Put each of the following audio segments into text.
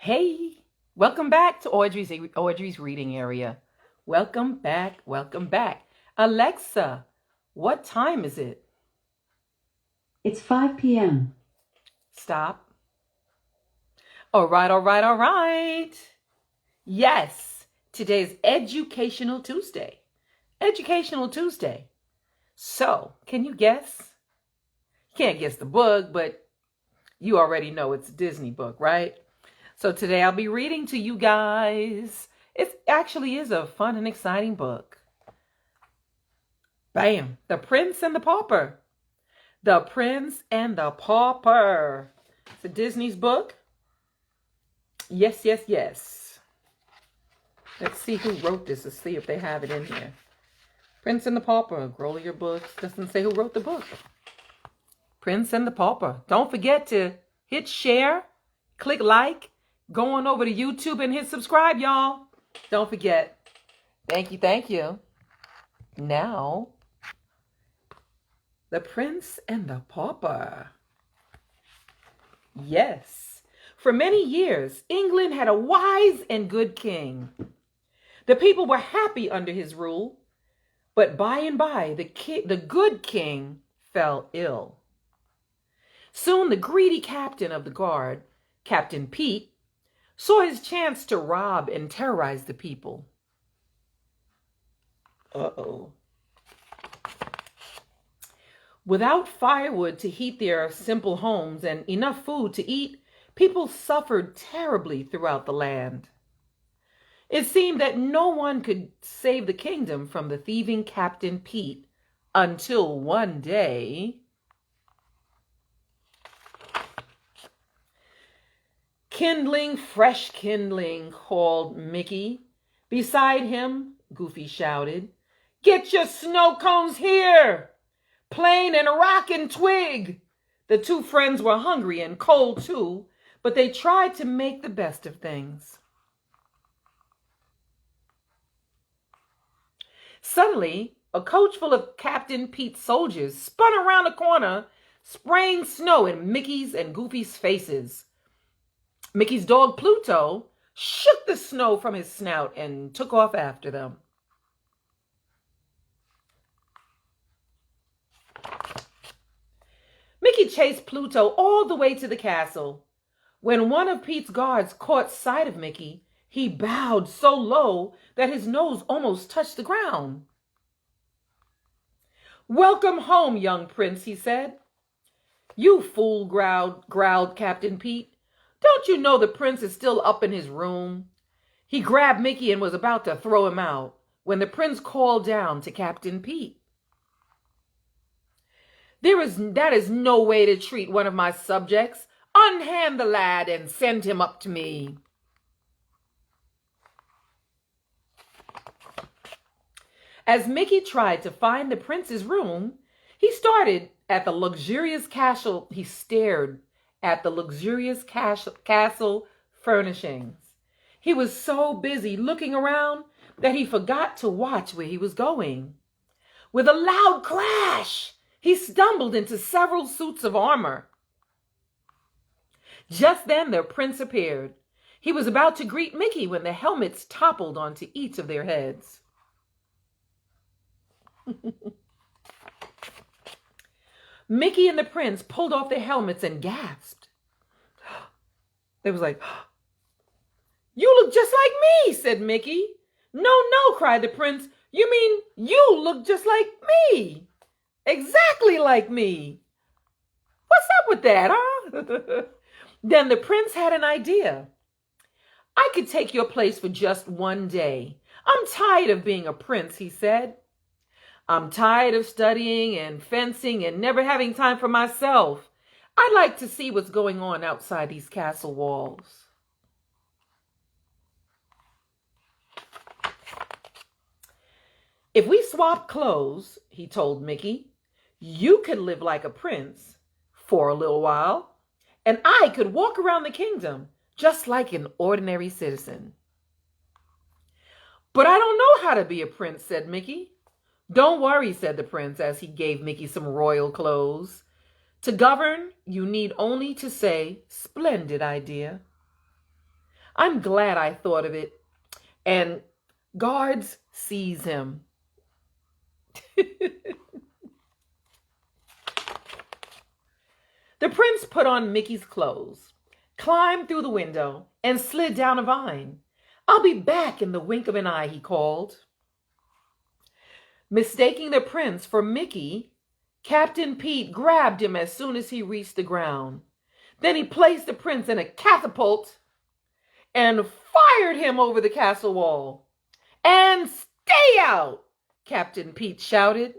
Hey, welcome back to Audrey's reading area. Welcome back, welcome back. Alexa, what time is it? It's 5 p.m. Stop. All right, all right, all right. Yes, today's Educational Tuesday. Educational Tuesday. So, can you guess? You can't guess the book, but you already know it's a Disney book, right? So today I'll be reading to you guys. It actually is a fun and exciting book. Bam! The Prince and the Pauper. The Prince and the Pauper. It's a Disney's book. Yes, yes, yes. Let's see who wrote this. Let's see if they have it in here. Prince and the Pauper. Grolier Books. Doesn't say who wrote the book. Prince and the Pauper. Don't forget to hit share, click like, go on over to YouTube and hit subscribe, y'all. Don't forget. Thank you, thank you. Now, The Prince and the Pauper. Yes, for many years, England had a wise and good king. The people were happy under his rule, but by and by, the good king fell ill. Soon the greedy captain of the guard, Captain Pete, saw his chance to rob and terrorize the people. Uh-oh. Without firewood to heat their simple homes and enough food to eat, people suffered terribly throughout the land. It seemed that no one could save the kingdom from the thieving Captain Pete until one day, fresh kindling, called Mickey. Beside him, Goofy shouted, "Get your snow cones here! Plain and rock and twig!" The two friends were hungry and cold too, but they tried to make the best of things. Suddenly, a coach full of Captain Pete's soldiers spun around a corner, spraying snow in Mickey's and Goofy's faces. Mickey's dog Pluto shook the snow from his snout and took off after them. Mickey chased Pluto all the way to the castle. When one of Pete's guards caught sight of Mickey, he bowed so low that his nose almost touched the ground. "Welcome home, young prince," he said. "You fool," growled Captain Pete. "Don't you know the prince is still up in his room?" He grabbed Mickey and was about to throw him out when the prince called down to Captain Pete. That is no way to treat one of my subjects. Unhand the lad and send him up to me." As Mickey tried to find the prince's room, he stared at the luxurious castle furnishings. He was so busy looking around that he forgot to watch where he was going. With a loud crash, he stumbled into several suits of armor. Just then the prince appeared. He was about to greet Mickey when the helmets toppled onto each of their heads. Mickey and the prince pulled off their helmets and gasped. They was like, "You look just like me," said Mickey. "No, no," cried the prince. "You mean you look just like me. Exactly like me. What's up with that, huh?" Then the prince had an idea. "I could take your place for just one day. I'm tired of being a prince," he said. "I'm tired of studying and fencing and never having time for myself. I'd like to see what's going on outside these castle walls." "If we swap clothes," he told Mickey, "you could live like a prince for a little while, and I could walk around the kingdom just like an ordinary citizen." "But I don't know how to be a prince," said Mickey. "Don't worry," said the prince as he gave Mickey some royal clothes. "To govern, you need only to say, 'Splendid idea.'" I'm glad I thought of it. And guards seize him. The prince put on Mickey's clothes, climbed through the window, and slid down a vine. I'll be back in the wink of an eye, he called. Mistaking the prince for Mickey, Captain Pete grabbed him as soon as he reached the ground. Then he placed the prince in a catapult and fired him over the castle wall. And stay out, Captain Pete shouted.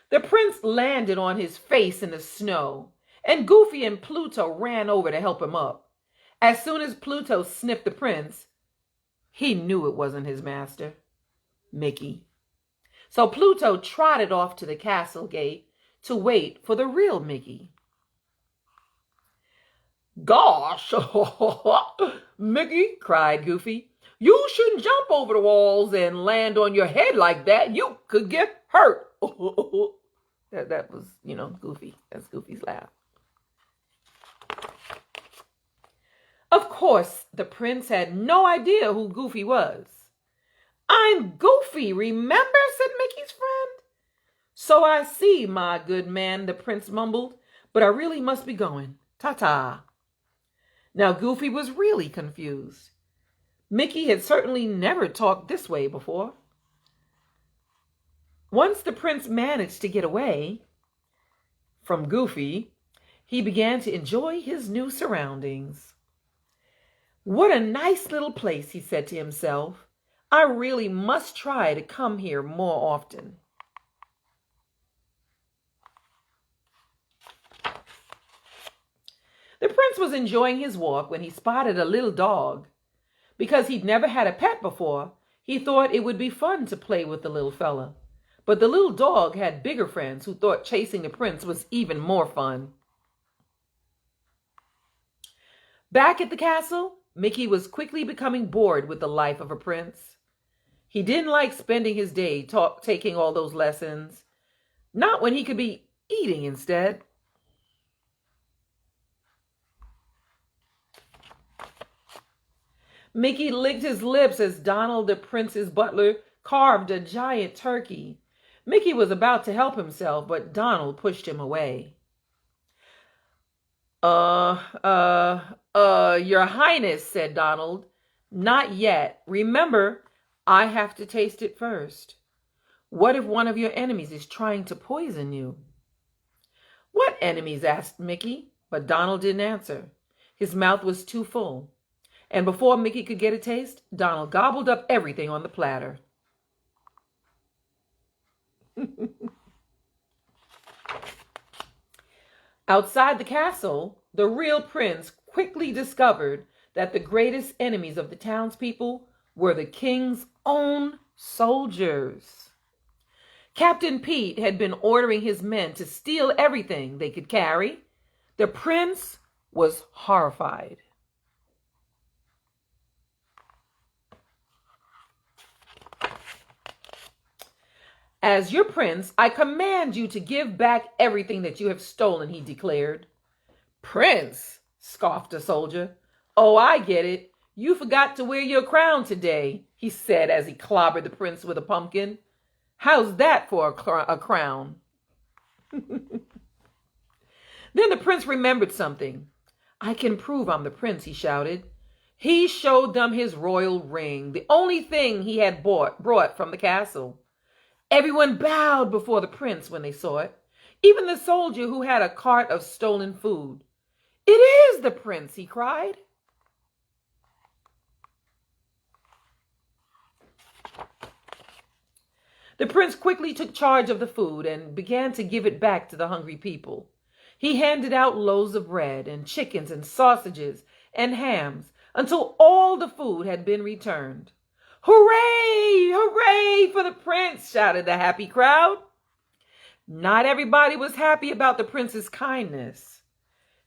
The prince landed on his face in the snow, and Goofy and Pluto ran over to help him up. As soon as Pluto sniffed the prince, he knew it wasn't his master, Mickey. So Pluto trotted off to the castle gate to wait for the real Mickey. Gosh, Mickey, cried Goofy, you shouldn't jump over the walls and land on your head like that. You could get hurt. That was, Goofy. That's Goofy's laugh. Of course, the prince had no idea who Goofy was. I'm Goofy, remember, said Mickey's friend. So I see, my good man, the prince mumbled, but I really must be going. Ta-ta. Now Goofy was really confused. Mickey had certainly never talked this way before. Once the prince managed to get away from Goofy, he began to enjoy his new surroundings. What a nice little place, he said to himself. I really must try to come here more often. The prince was enjoying his walk when he spotted a little dog. Because he'd never had a pet before, he thought it would be fun to play with the little fella. But the little dog had bigger friends who thought chasing the prince was even more fun. Back at the castle, Mickey was quickly becoming bored with the life of a prince. He didn't like spending his day taking all those lessons. Not when he could be eating instead. Mickey licked his lips as Donald, the prince's butler, carved a giant turkey. Mickey was about to help himself, but Donald pushed him away. Your Highness, said Donald. Not yet. Remember, I have to taste it first. What if one of your enemies is trying to poison you? What enemies? Asked Mickey, but Donald didn't answer. His mouth was too full. And before Mickey could get a taste, Donald gobbled up everything on the platter. Outside the castle, the real prince quickly discovered that the greatest enemies of the townspeople were the king's own soldiers. Captain Pete had been ordering his men to steal everything they could carry. The prince was horrified. As your prince, I command you to give back everything that you have stolen, he declared. Prince, scoffed a soldier. Oh, I get it. You forgot to wear your crown today, he said as he clobbered the prince with a pumpkin. How's that for a crown? Then the prince remembered something. I can prove I'm the prince, he shouted. He showed them his royal ring, the only thing he had brought from the castle. Everyone bowed before the prince when they saw it, even the soldier who had a cart of stolen food. It is the prince, he cried. The prince quickly took charge of the food and began to give it back to the hungry people. He handed out loaves of bread and chickens and sausages and hams until all the food had been returned. Hooray! Hooray for the prince! Shouted the happy crowd. Not everybody was happy about the prince's kindness.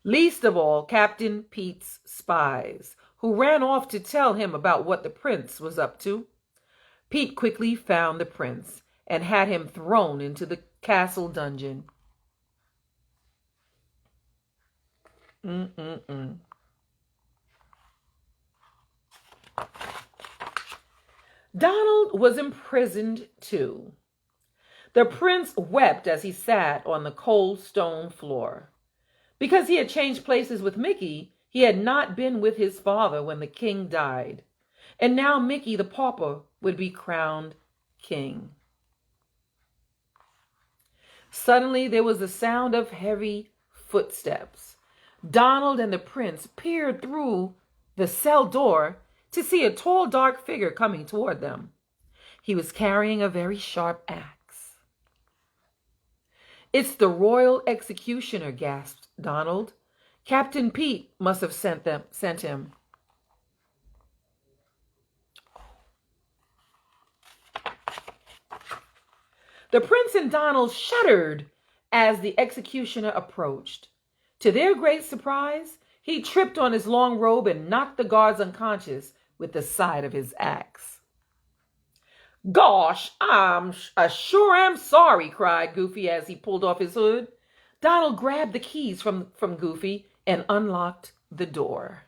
Least of all, Captain Pete's spies, who ran off to tell him about what the prince was up to. Pete quickly found the prince and had him thrown into the castle dungeon. Mm-mm-mm. Donald was imprisoned too. The prince wept as he sat on the cold stone floor. Because he had changed places with Mickey, he had not been with his father when the king died. And now Mickey the pauper would be crowned king. Suddenly there was the sound of heavy footsteps. Donald and the prince peered through the cell door to see a tall, dark figure coming toward them. He was carrying a very sharp axe. "It's the royal executioner," gasped Donald. "Captain Pete must have sent him." The prince and Donald shuddered as the executioner approached. To their great surprise, he tripped on his long robe and knocked the guards unconscious with the side of his axe. "Gosh, I sure am sorry," cried Goofy as he pulled off his hood. Donald grabbed the keys from Goofy and unlocked the door.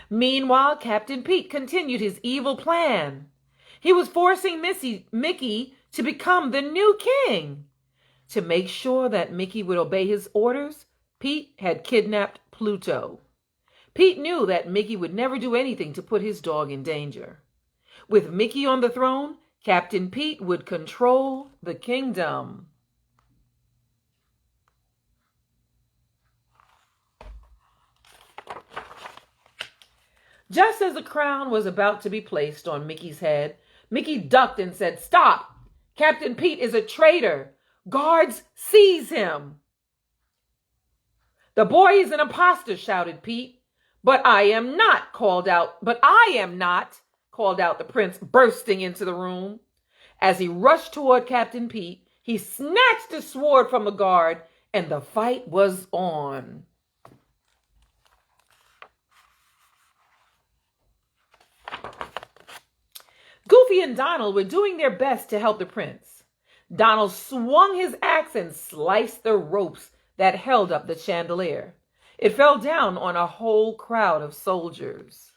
Meanwhile, Captain Pete continued his evil plan. He was forcing Mickey to become the new king. To make sure that Mickey would obey his orders, Pete had kidnapped Pluto. Pete knew that Mickey would never do anything to put his dog in danger. With Mickey on the throne, Captain Pete would control the kingdom. Just as the crown was about to be placed on Mickey's head, Mickey ducked and said, "Stop! Captain Pete is a traitor. Guards, seize him." "The boy is an imposter," shouted Pete. But I am not," called out the prince, bursting into the room. As he rushed toward Captain Pete, he snatched a sword from the guard, and the fight was on. Goofy and Donald were doing their best to help the prince. Donald swung his axe and sliced the ropes that held up the chandelier. It fell down on a whole crowd of soldiers.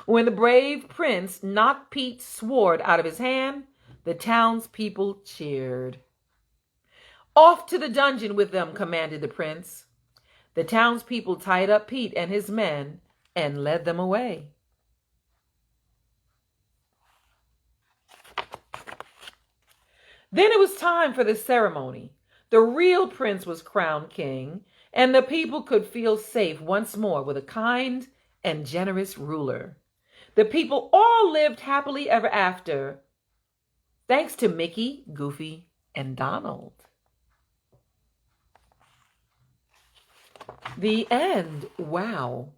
When the brave prince knocked Pete's sword out of his hand, the townspeople cheered. "Off to the dungeon with them," commanded the prince. The townspeople tied up Pete and his men and led them away. Then it was time for the ceremony. The real prince was crowned king, and the people could feel safe once more with a kind and generous ruler. The people all lived happily ever after, thanks to Mickey, Goofy, and Donald. The end. Wow.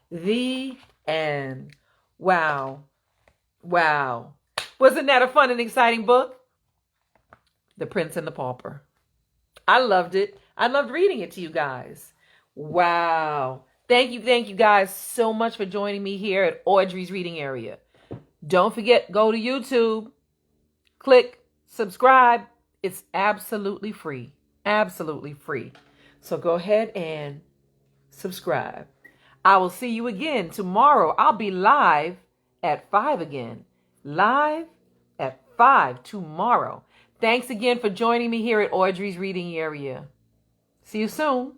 The end. Wow. Wow. Wasn't that a fun and exciting book? The Prince and the Pauper. I loved it. I loved reading it to you guys. Wow. Thank you guys so much for joining me here at Audrey's Reading Area. Don't forget, go to YouTube, click subscribe. It's absolutely free. Absolutely free. So go ahead and subscribe. I will see you again tomorrow. I'll be live at 5 again. Live at 5 tomorrow. Thanks again for joining me here at Audrey's Reading Area. See you soon.